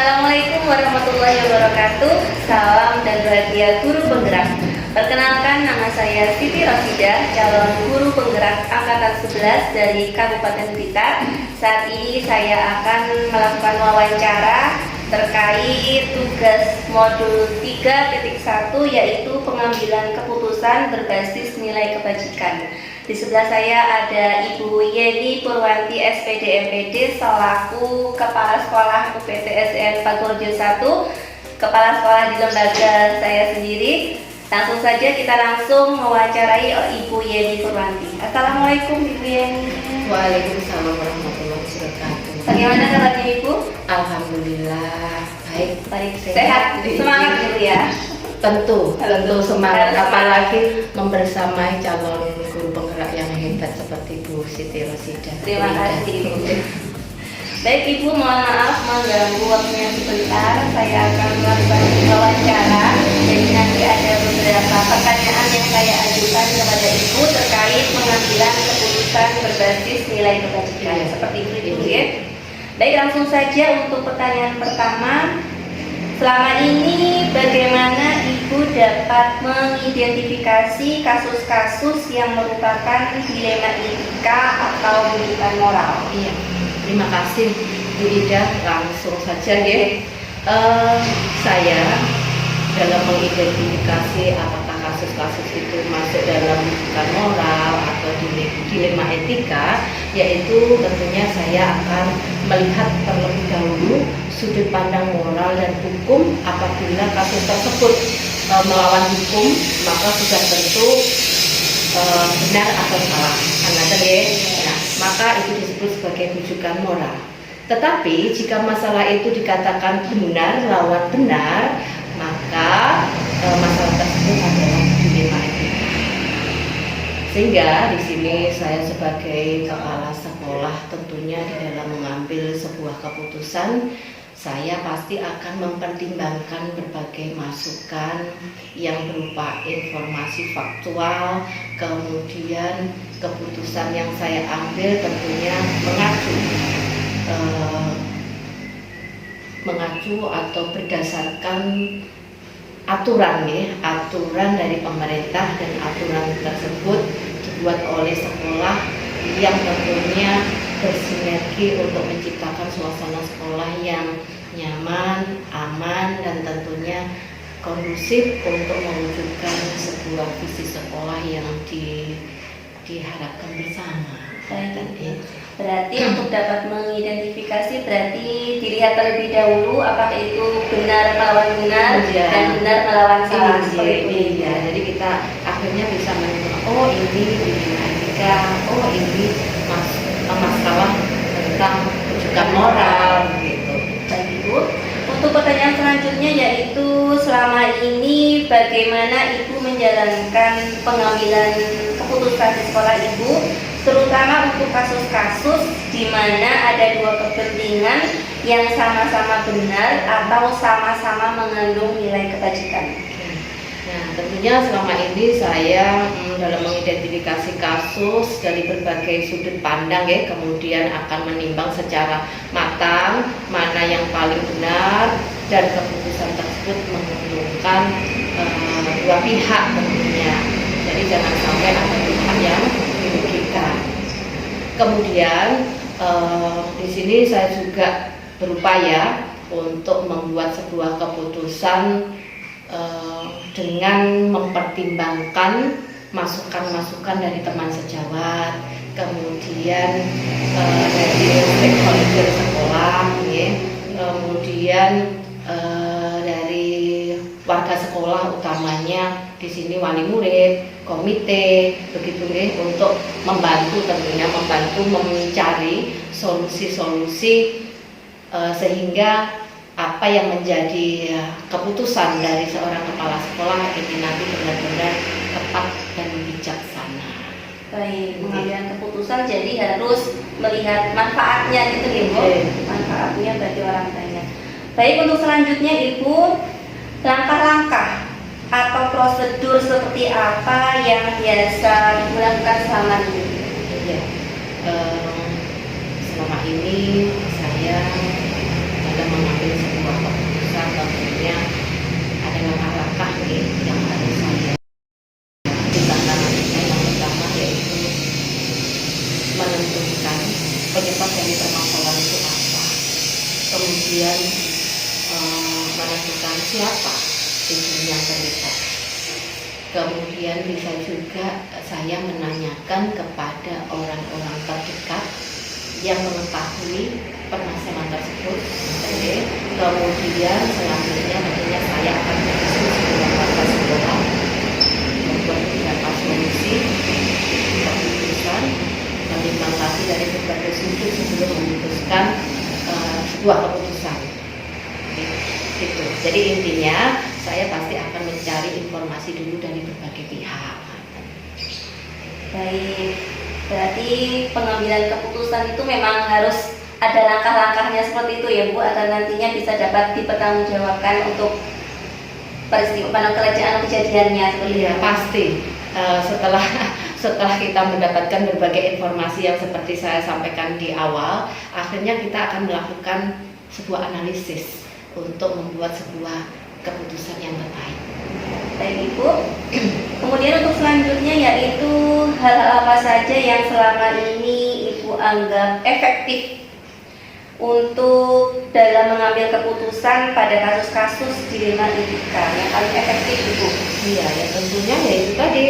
Assalamualaikum warahmatullahi wabarakatuh. Salam dan bahagia guru penggerak. Perkenalkan, nama saya Siti Rosidah, calon guru penggerak angkatan 11 dari Kabupaten Blitar. Saat ini saya akan melakukan wawancara terkait tugas modul 3.1, yaitu pengambilan keputusan berbasis nilai kebajikan. Di sebelah saya ada Ibu Yeni Purwanti SPD MPD selaku Kepala Sekolah UPTSN Pagorjo 1, Kepala Sekolah di lembaga saya sendiri. Langsung saja kita langsung mewawancarai Ibu Yeni Purwanti. Assalamualaikum Ibu Yeni. Waalaikumsalam warahmatullahi wabarakatuh. Bagaimana kabarnya Ibu? Alhamdulillah baik, Sehat, semangat dulu ya. Tentu semangat, apalagi membersamai calon guru penggerak yang hebat seperti Bu Siti Rosidah. Terima kasih Ibu. Baik Ibu, mohon maaf mengganggu waktunya sebentar. Saya akan melakukan wawancara. Jadi nanti ada beberapa pertanyaan yang saya ajukan kepada Ibu terkait pengambilan keputusan berbasis nilai kebajikan. Seperti itu Ibu ya. Baik, langsung saja untuk pertanyaan pertama. Selama ini bagaimana Ibu dapat mengidentifikasi kasus-kasus yang merupakan dilema etika atau pendidikan moral? Iya, terima kasih Bu Ida. Langsung saja ya. Saya dalam mengidentifikasi apakah kasus-kasus itu masuk dalam pendidikan moral atau dilema etika, yaitu tentunya saya akan melihat terlebih dahulu sudut pandang moral dan hukum. Apabila kasus tersebut melawan hukum, maka sudah tentu benar atau salah. Nah, maka itu disebut sebagai rujukan moral. Tetapi jika masalah itu dikatakan benar lawan benar, maka masalah tersebut adalah dilema etika. Sehingga di sini saya sebagai kepala sekolah tentunya di dalam mengambil sebuah keputusan, saya pasti akan mempertimbangkan berbagai masukan yang berupa informasi faktual, kemudian keputusan yang saya ambil tentunya mengacu atau berdasarkan aturan dari pemerintah, dan aturan tersebut dibuat oleh sekolah yang tentunya bersinergi untuk menciptakan suasana sekolah yang nyaman, aman, dan tentunya kondusif untuk mewujudkan sebuah visi sekolah yang diharapkan bersama. Berarti untuk dapat mengidentifikasi berarti dilihat terlebih dahulu apakah itu benar melawan benar dan benar melawan salah. Jadi kita akhirnya bisa menentukan, oh ini dilema etika, oh ini masalah tentang rujukan moral gitu. Baik Ibu, untuk pertanyaan selanjutnya yaitu selama ini bagaimana Ibu menjalankan pengambilan keputusan di sekolah Ibu, terutama untuk kasus-kasus di mana ada dua kepentingan yang sama-sama benar atau sama-sama mengandung nilai kebajikan. Nah, tentunya selama ini saya dalam mengidentifikasi kasus dari berbagai sudut pandang ya, kemudian akan menimbang secara matang mana yang paling benar, dan keputusan tersebut menguntungkan dua pihak tentunya. Jadi jangan sampai ada pihak yang dirugikan. Kemudian di sini saya juga berupaya untuk membuat sebuah keputusan dengan mempertimbangkan masukan-masukan dari teman sejawat, kemudian dari stakeholder sekolah, ya, kemudian dari warga sekolah, utamanya di sini wali murid, komite, begitu ya, untuk membantu mencari solusi-solusi sehingga apa yang menjadi keputusan dari seorang kepala sekolah ini nanti benar-benar tepat dan bijaksana. Baik, pengambilan keputusan jadi harus melihat manfaatnya gitu ya Bu, manfaatnya bagi orang banyak. Baik, untuk selanjutnya Ibu, langkah-langkah atau prosedur seperti apa yang biasa dilakukan selama ini? Selama ini saya dalam mengambil sebuah kemudian menentukan siapa pimpinan yang terlibat. Kemudian bisa juga saya menanyakan kepada orang-orang terdekat yang mengetahui permasalahan tersebut. Oke. Kemudian selanjutnya tentunya saya akan berdiskusi dengan warga sekolah, membuat beberapa solusi keputusan, menimbang lagi dari berbagai sudut sebelum memutuskan sebuah keputusan. Oke, gitu. Jadi intinya saya pasti akan mencari informasi dulu dari berbagai pihak. Baik, berarti pengambilan keputusan itu memang harus ada langkah-langkahnya seperti itu ya Bu, agar nantinya bisa dapat dipertanggungjawabkan untuk peristiwa kerajaan kejadiannya seperti Iya, itu. pasti. Setelah kita mendapatkan berbagai informasi yang seperti saya sampaikan di awal, akhirnya kita akan melakukan sebuah analisis untuk membuat sebuah keputusan yang terbaik. Baik Ibu. Kemudian untuk selanjutnya yaitu hal-hal apa saja yang selama ini Ibu anggap efektif untuk dalam mengambil keputusan pada kasus-kasus dilema etika yang paling efektif Ibu. Iya, ya tentunya yaitu tadi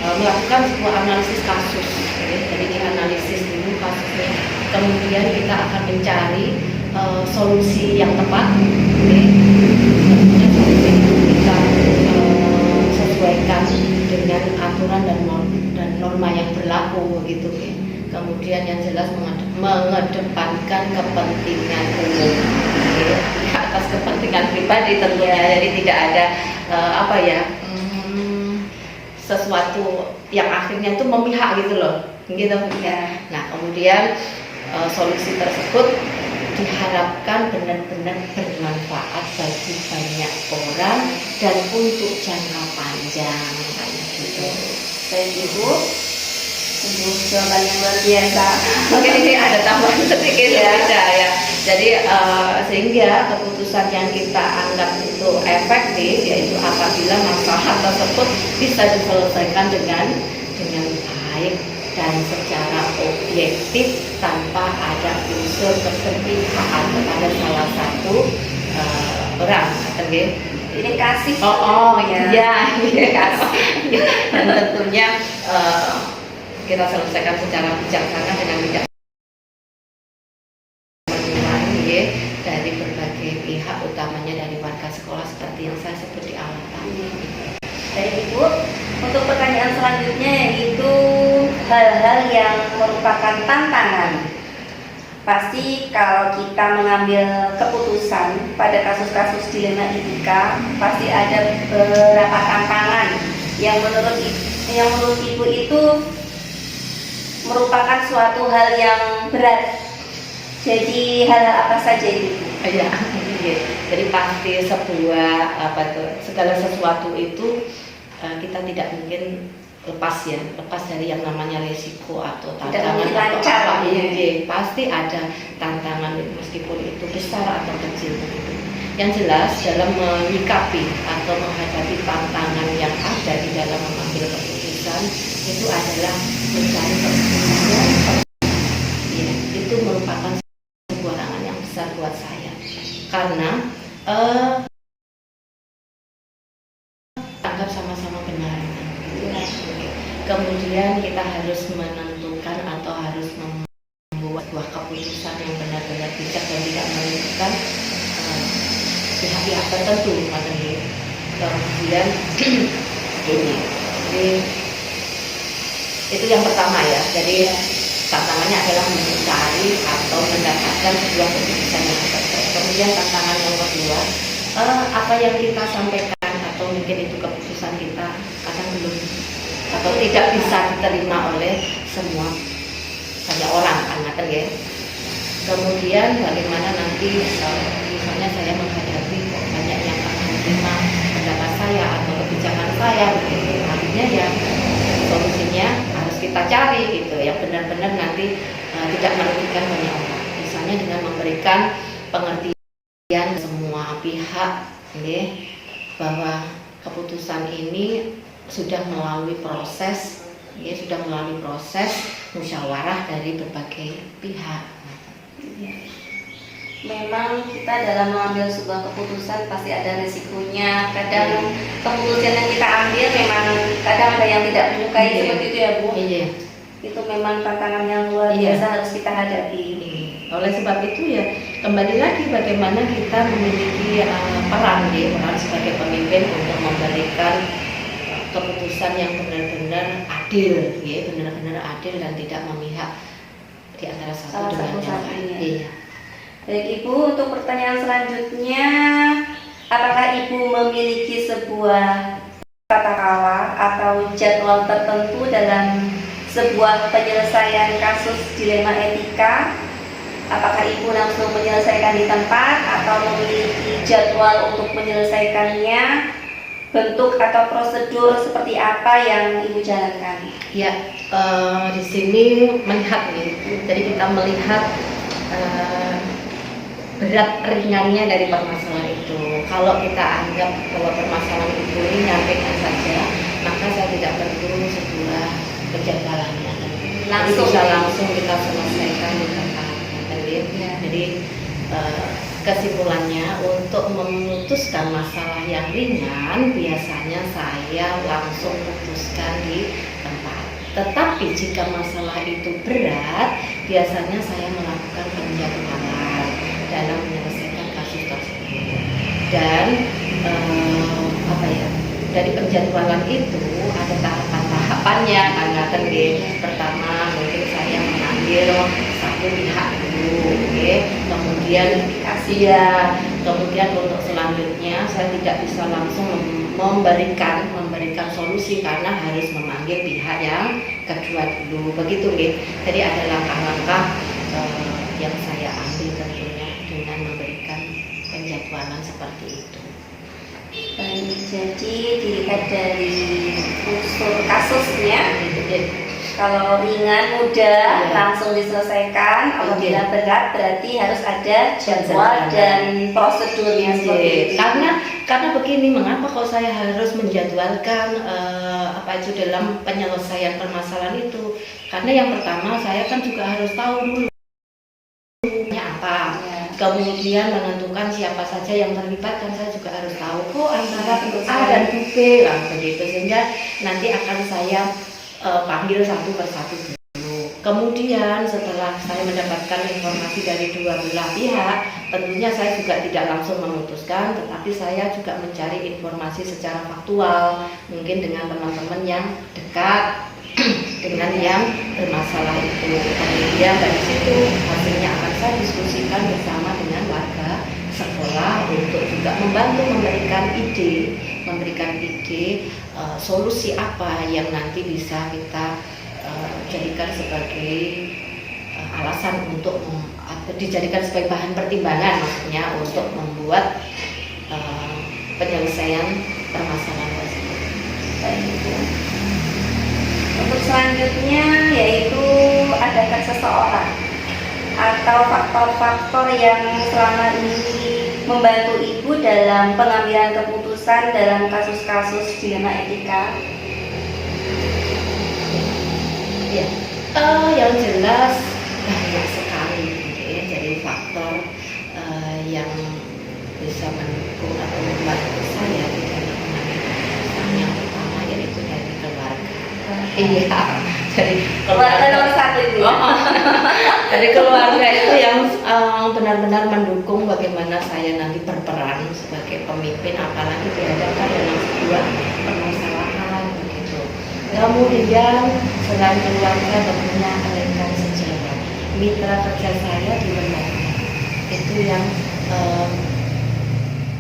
melakukan sebuah analisis kasus. Jadi dianalisis dulu kasusnya, kemudian kita akan mencari solusi yang tepat. Tentunya solusi itu kita sesuaikan dengan aturan dan norma yang berlaku gitu. Kemudian yang jelas mengedepankan kepentingan umum di atas kepentingan pribadi tentunya. Jadi tidak ada sesuatu yang akhirnya itu memihak gitu loh, gitu ya. Nah kemudian solusi tersebut diharapkan benar-benar bermanfaat bagi banyak orang dan untuk jangka panjang kayak gitu. Baik Ibu, untuk jawaban yang luar biasa. Mungkin ini ada tambahan sedikit ya. Jadi sehingga keputusan yang kita anggap itu efektif yaitu apabila masalah tersebut bisa diselesaikan dengan baik dan secara objektif tanpa ada unsur keberpihakan kepada salah satu orang, atau Ini kasih. ya kasih. Dan tentunya kita selesaikan secara bijaksana dengan bijaksana dari berbagai pihak, utamanya dari warga sekolah seperti yang saya sebut di awal tadi. Baik Ibu, untuk pertanyaan selanjutnya yaitu hal-hal yang merupakan tantangan. Pasti kalau kita mengambil keputusan pada kasus-kasus dilema etika, pasti ada beberapa tantangan yang menurut Ibu itu merupakan suatu hal yang berat. Jadi hal-hal apa saja itu? Iya. Jadi pasti segala sesuatu itu kita tidak mungkin lepas dari yang namanya resiko atau tantangan atau apa. Pasti ada tantangan meskipun itu besar atau kecil. Yang jelas dalam menyikapi atau menghadapi tantangan yang ada di dalam mengambil keputusan itu adalah mencari keputusan. Itu merupakan sebuah tantangan yang besar buat saya karena anggap sama-sama benar. Kemudian kita harus menentukan atau harus membuat sebuah keputusan yang benar-benar bijak dan tidak merugikan pihak-pihak tertentu. Kemudian itu yang pertama ya. Jadi tantangannya adalah mencari atau mendapatkan sebuah keputusan yang terbaik. Kemudian tantangan yang kedua, apa yang kita sampaikan atau mungkin itu keputusan kita kadang belum atau tidak bisa diterima oleh semua banyak orang kan ya. Kemudian bagaimana nanti misalnya saya menghadapi banyak yang akan menerima pendapat saya atau kebijakan saya begitu. Akhirnya ya solusinya harus kita cari gitu yang benar-benar nanti tidak merugikan banyak orang. Misalnya dengan memberikan pengertian semua pihak bahwa keputusan ini sudah melalui proses musyawarah dari berbagai pihak. memang kita dalam mengambil sebuah keputusan pasti ada resikonya. Kadang keputusan yang kita ambil memang kadang ada yang tidak menyukai, Iya. seperti itu ya Bu. Iya. Itu memang tantangan yang luar Iya. biasa harus kita hadapi. Oleh sebab itu ya kembali lagi bagaimana kita memiliki peran sebagai pemimpin untuk memberikan keputusan yang benar-benar adil, ya, benar-benar adil dan tidak memihak di antara Salah satu dengan satu yang satunya. lain. Iya. Baik Ibu, untuk pertanyaan selanjutnya, apakah Ibu memiliki sebuah tata kelola atau jadwal tertentu dalam sebuah penyelesaian kasus dilema etika? Apakah Ibu langsung menyelesaikan di tempat atau memiliki jadwal untuk menyelesaikannya? Bentuk atau prosedur seperti apa yang Ibu jalankan? Ya, di sini melihat nih, jadi kita melihat berat ringannya dari permasalahan itu. Kalau kita anggap bahwa permasalahan itu nyampaikan saja, maka saya tidak perlu sebuah penjadwalannya. Langsung bisa ya? langsung kita selesaikan di tempat. Jadi kesimpulannya untuk memutuskan masalah yang ringan biasanya saya langsung putuskan di tempat. Tetapi jika masalah itu berat, biasanya saya melakukan penjadwalan dalam menyelesaikan kasus tersebut. Dan dari penjadwalan itu ada tahapan-tahapannya karena pertama mungkin saya mengambil satu pihak dulu, kemudian kemudian untuk selanjutnya saya tidak bisa langsung memberikan solusi karena harus memanggil pihak yang kedua dulu, begitu Jadi ada langkah-langkah yang saya ambil tentunya dengan memberikan penjadwalan seperti itu. Baik, jadi dilihat dari unsur kasusnya, kalau ringan mudah langsung diselesaikan, apabila berat berarti harus ada jadwal dan prosedurnya seperti itu. Karena begini, mengapa kalau saya harus menjadwalkan dalam penyelesaian permasalahan itu? Karena yang pertama saya kan juga harus tahu dulu apa. Kemudian menentukan siapa saja yang terlibat, kan saya juga harus tahu antara A dan B lah begitu, sehingga nanti akan saya panggil satu persatu dulu. Kemudian setelah saya mendapatkan informasi dari dua belah pihak, tentunya saya juga tidak langsung memutuskan, tetapi saya juga mencari informasi secara faktual, mungkin dengan teman-teman yang dekat dengan yang bermasalah itu. Kemudian dari situ hasilnya akan saya diskusikan bersama dengan warga sekolah untuk juga membantu memberikan ide solusi apa yang nanti bisa kita jadikan sebagai alasan untuk dijadikan sebagai bahan pertimbangan, maksudnya untuk membuat penyelesaian permasalahan tersebut. Untuk selanjutnya yaitu adakah seseorang atau faktor-faktor yang selama ini membantu Ibu dalam pengambilan keputusan dalam kasus-kasus dilema etika? Ya, yang jelas banyak sekali jadi faktor yang bisa mendukung atau membantu saya di dalam mengambil keputusan. Yang pertama yaitu dari keluarga. Iya, dari Keluarga nomor satu itu. Dari keluarga itu yang benar-benar mendukung bagaimana saya nanti berperan sebagai pemimpin, apalagi dihadapkan dalam sebuah permasalahan begitu. Kemudian selain keluarga tentunya rekan sejawat, mitra kerja saya di lembaga itu yang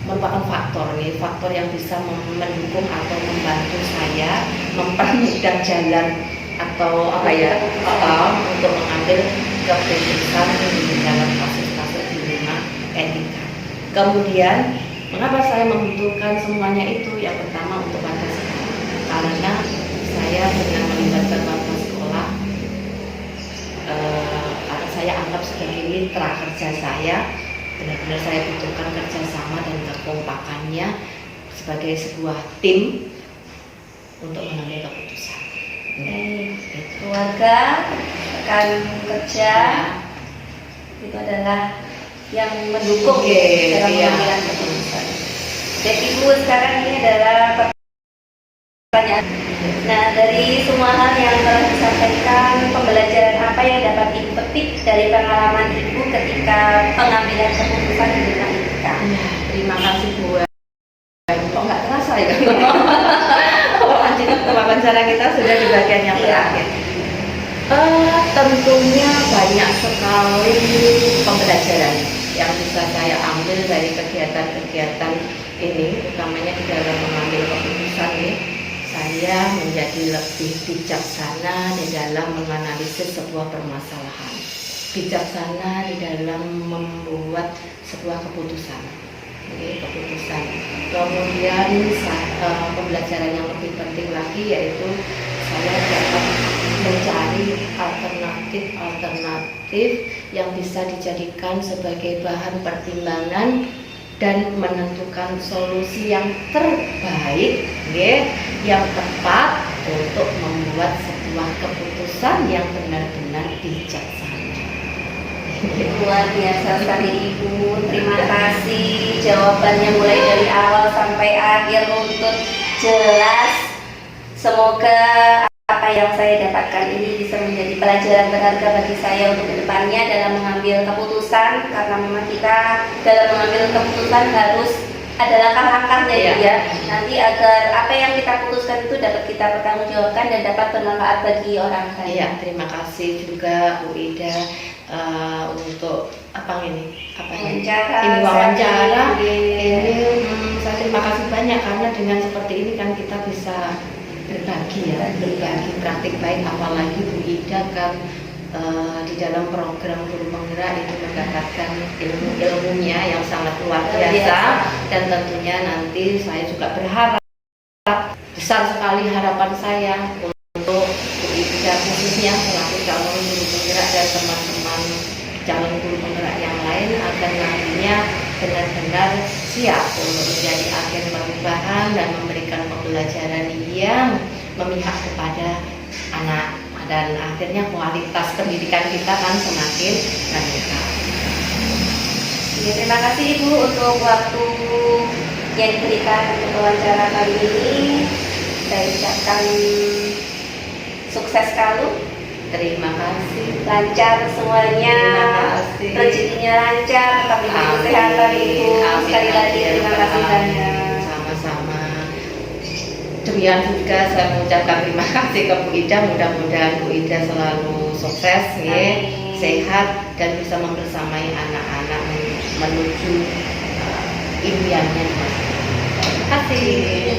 merupakan faktor yang bisa mendukung atau membantu saya mempermudah jalan atau untuk mengambil keputusan di dalam kasus-kasus dilema etika. Kemudian mengapa saya membutuhkan semuanya itu? Yang pertama untuk warga sekolah, karena saya dengan melibatkan warga sekolah, karena saya anggap sebagai mitra kerja saya, benar-benar saya butuhkan kerjasama dan kekompakannya sebagai sebuah tim untuk mengambil keputusan. Keluarga, rekan kerja itu adalah yang mendukung Oke, dalam iya. pengambilan keputusan. Dan Ibu sekarang ini adalah pertanyaan. Nah, dari semua hal yang telah disampaikan, pembelajaran apa yang dapat Ibu petik dari pengalaman Ibu ketika pengambilan keputusan di bidang IPK? Ya, terima kasih Bu. Kok nggak terasa ya? Wawancara kita sudah di bagian yang terakhir. Tentunya banyak sekali pembelajaran yang bisa saya ambil dari kegiatan-kegiatan ini, utamanya di dalam mengambil keputusan ini. Saya menjadi lebih bijaksana di dalam menganalisis sebuah permasalahan, bijaksana di dalam membuat sebuah keputusan. Keputusan. Kemudian pembelajaran yang lebih penting lagi yaitu saya dapat mencari alternatif yang bisa dijadikan sebagai bahan pertimbangan dan menentukan solusi yang terbaik, yang tepat untuk membuat sebuah keputusan yang benar-benar bijaksana. Luar biasa sekali Ibu, terima kasih jawabannya mulai dari awal sampai akhir runtut, jelas. Semoga apa yang saya dapatkan ini bisa menjadi pelajaran berharga bagi saya untuk kedepannya dalam mengambil keputusan, karena memang kita dalam mengambil keputusan harus ada langkah-langkahnya ya. Nanti agar apa yang kita putuskan itu dapat kita pertanggungjawabkan dan dapat bermanfaat bagi orang lain. Iya, terima kasih juga Bu Ida untuk wawancara. Saya terima kasih banyak karena dengan seperti ini kan kita bisa berbagi praktik baik, apalagi Bu Ida kan di dalam program Guru Penggerak itu mendapatkan ilmu-ilmunya yang sangat luar biasa, dan tentunya nanti saya juga berharap, besar sekali harapan saya untuk Bu Ida khususnya selaku calon guru penggerak dan teman-teman calon guru penggerak yang lain agar nantinya benar-benar siap untuk menjadi agen perubahan dan memberikan pembelajaran yang memihak kepada anak, dan akhirnya kualitas pendidikan kita kan semakin meningkat. Ya, terima kasih Ibu untuk waktu yang diberikan untuk wawancara kali ini. Saya ucapkan sukses selalu. Terima kasih. Lancar semuanya, rezekinya lancar, tetap diberi kesehatan Ibu. Sekali lagi terima kasih banyak. Sama-sama. Demikian juga saya mengucapkan terima kasih ke Bu Ida. Mudah-mudahan Bu Ida selalu sukses, sehat, dan bisa membersamai anak-anak menuju impiannya. Terima kasih.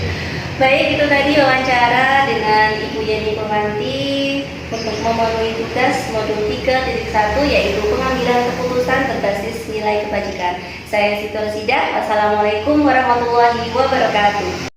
Baik, itu tadi wawancara dengan Ibu Yeni Purwanti untuk memenuhi tugas modul 3.1, yaitu pengambilan keputusan berbasis nilai kebajikan. Saya Siti Rosida. Wassalamualaikum warahmatullahi wabarakatuh.